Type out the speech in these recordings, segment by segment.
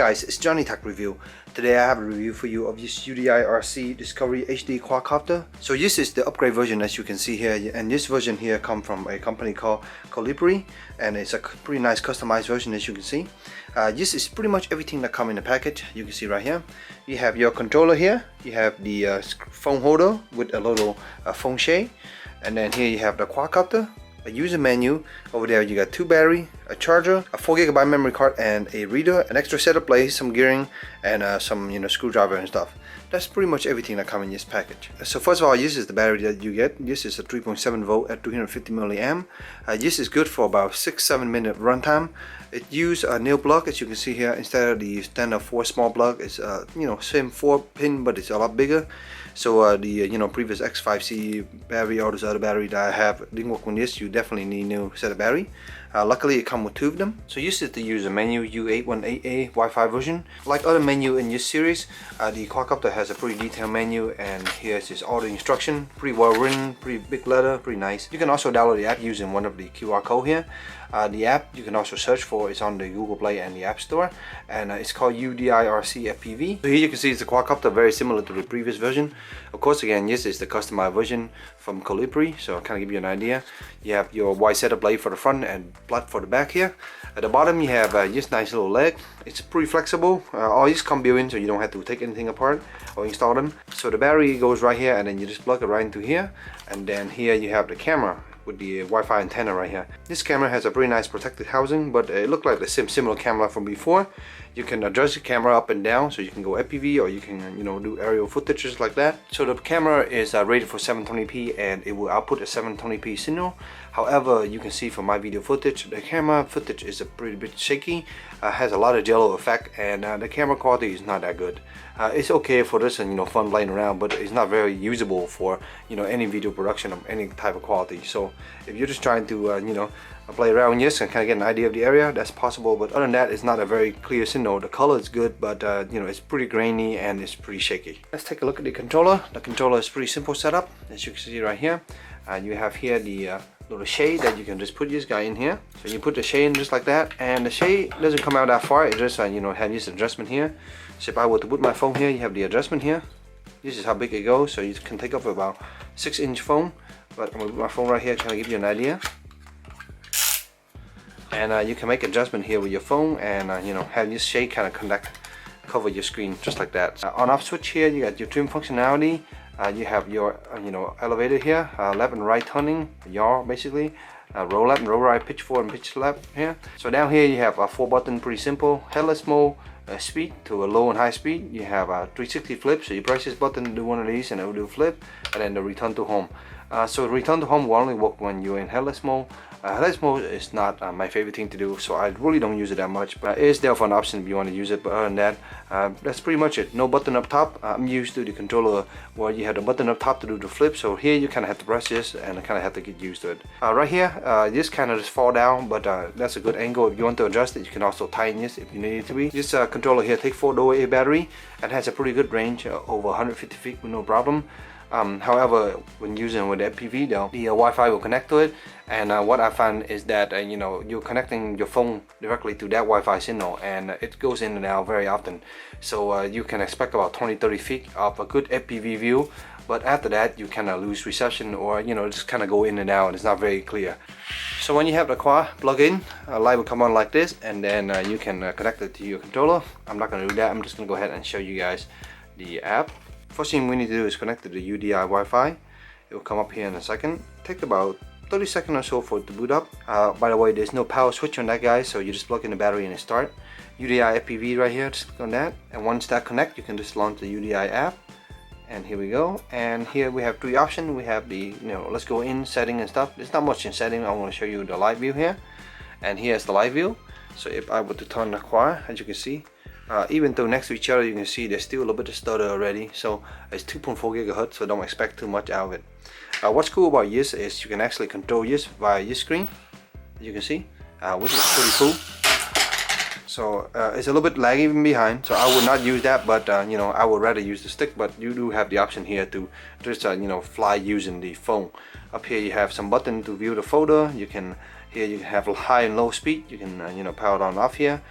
guys, it's JohnyTechReview. Today I have a review for you of this UDI-RC Discovery HD Quadcopter. So this is the upgrade version, as you can see here, and this version here comes from a company called Kolibri, and it's a pretty nice customized version, as you can see. This is pretty much everything that comes in the package. You can see right here. You have your controller here, you have the phone holder with a little phone shade, and then here you have the quadcopter, a user menu. Over there you got 2 battery, a charger, a 4GB memory card, and a reader, an extra set of blades, some gearing, and some screwdriver and stuff. That's pretty much everything that comes in this package. So first of all, this is the battery that you get. This is a 3.7 volt at 350 milliamp. This is good for about 6-7 minute runtime. It uses a nail plug, as you can see here, instead of the standard 4 small plug. It's same 4 pin, but it's a lot bigger. So the previous X5C battery or this other battery that I have didn't work on this. You definitely need a new set of battery. Luckily it comes with 2 of them. So this is the user menu, U818A Wi-Fi version. Like other menu in this series, the Quadcopter has a pretty detailed menu, and here's all the instruction, pretty well written, pretty big letter, pretty nice. You can also download the app using one of the QR code here. The app you can also search for, it's on the Google Play and the App Store, and it's called UDI-RC FPV. So here you can see it's a quadcopter, very similar to the previous version. Of course, again, this is the customized version from Kolibri, so I'll kind of give you an idea. You have your wide set of blade for the front and flat for the back here. At the bottom you have this nice little leg. It's pretty flexible. All these come built in, so you don't have to take anything apart or install them. So the battery goes right here, and then you just plug it right into here, and then here you have the camera with the Wi-Fi antenna right here. This camera has a pretty nice protected housing, but it looked like the similar camera from before. You can adjust the camera up and down, so you can go FPV, or you can do aerial footage just like that. So the camera is rated for 720p, and it will output a 720p signal. However, you can see from my video footage, the camera footage is a pretty bit shaky, has a lot of jello effect, and the camera quality is not that good. It's okay for this and fun playing around, but it's not very usable for any video production of any type of quality. So if you're just trying to play around with this and kind of get an idea of the area, that's possible. But other than that, it's not a very clear signal. The color is good, but it's pretty grainy and it's pretty shaky. Let's take a look at the controller. The controller is pretty simple setup, as you can see right here. You have here the little shade that you can just put this guy in here. So you put the shade in just like that, and the shade doesn't come out that far. It just have this adjustment here. So if I were to put my phone here, you have the adjustment here. This is how big it goes, so you can take up about 6-inch phone. But I'm gonna put my phone right here, kind of give you an idea. And you can make adjustment here with your phone, and have this shade kind of cover your screen just like that. On off switch here, you got your trim functionality. You have your elevator here, left and right turning, yaw basically, roll left and roll right, pitch forward and pitch left here. So down here you have a 4 button, pretty simple. Headless mode, speed to a low and high speed. You have a 360 flip, so you press this button, do one of these, and it will do flip, and then the return to home. So return to home will only work when you're in headless mode. Headless mode is not my favorite thing to do, so I really don't use it that much, but it is there for an option if you want to use it. But other than that, that's pretty much it. No button up top. I'm used to the controller where you have the button up top to do the flip, so here you kind of have to press this and kind of have to get used to it. Right here, this kind of just fall down, but that's a good angle. If you want to adjust it, you can also tighten this if you need it to be. This controller here takes 4 AA battery and has a pretty good range, over 150 feet with no problem. However, when using with FPV though, the Wi-Fi will connect to it, and what I found is that you're connecting your phone directly to that Wi-Fi signal, and it goes in and out very often. So you can expect about 20-30 feet of a good FPV view, but after that you kind of lose reception, or just kind of go in and out, and it's not very clear. So when you have the quad plug in, a light will come on like this, and then you can connect it to your controller. I'm not going to do that. I'm just going to go ahead and show you guys the app. First thing we need to do is connect to the UDI Wi-Fi. It will come up here in a second. Take about 30 seconds or so for it to boot up. By the way, there's no power switch on that guy, so you just plug in the battery and it start. UDI FPV right here, just click on that, and once that connect, you can just launch the UDI app. And here we go. And here we have 3 options. We have the let's go in setting and stuff. There's not much in setting. I want to show you the live view here, and here's the live view. So if I were to turn the quad, as you can see, even though next to each other, you can see there's still a little bit of stutter already. So it's 2.4 GHz, so don't expect too much out of it. What's cool about this is you can actually control this via this screen, as you can see, which is pretty cool. So it's a little bit laggy even behind, so I would not use that, but I would rather use the stick. But you do have the option here to just fly using the phone. Up here you have some button to view the photo. Here you have high and low speed. You can power it on and off here.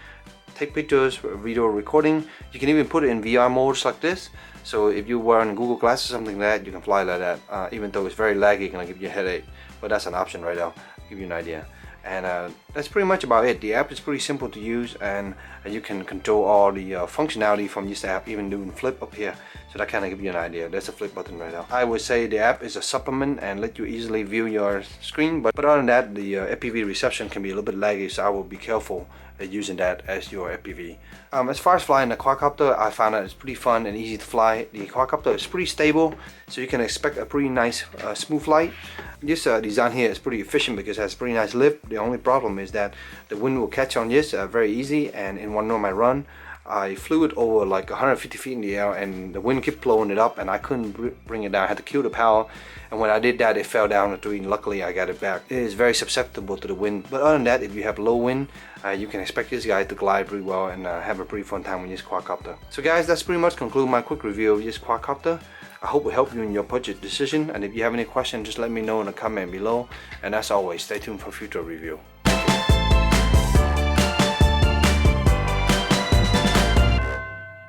take pictures, video recording. You can even put it in VR modes like this. So if you wear on Google Glass or something like that, you can fly like that. Even though it's very laggy, it's gonna give you a headache. But that's an option right now. Give you an idea. And that's pretty much about it. The app is pretty simple to use, and you can control all the functionality from this app, even doing flip up here. So that kind of give you an idea. There's a flip button right now. I would say the app is a supplement and let you easily view your screen, but other than that, the FPV reception can be a little bit laggy, so I will be careful using that as your FPV. As far as flying the quadcopter, I found that it's pretty fun and easy to fly. The quadcopter is pretty stable, so you can expect a pretty nice smooth flight. This design here is pretty efficient because it has pretty nice lift. The only problem is that the wind will catch on this very easy, and in one normal run I flew it over like 150 feet in the air, and the wind kept blowing it up and I couldn't bring it down. I had to kill the power, and when I did that it fell down the tree, and luckily I got it back. It is very susceptible to the wind, but other than that, if you have low wind, you can expect this guy to glide pretty well and have a pretty fun time with this quadcopter. So guys, that's pretty much conclude my quick review of this quadcopter. I hope it helped you in your budget decision, and if you have any questions, just let me know in the comment below, and as always, stay tuned for future review.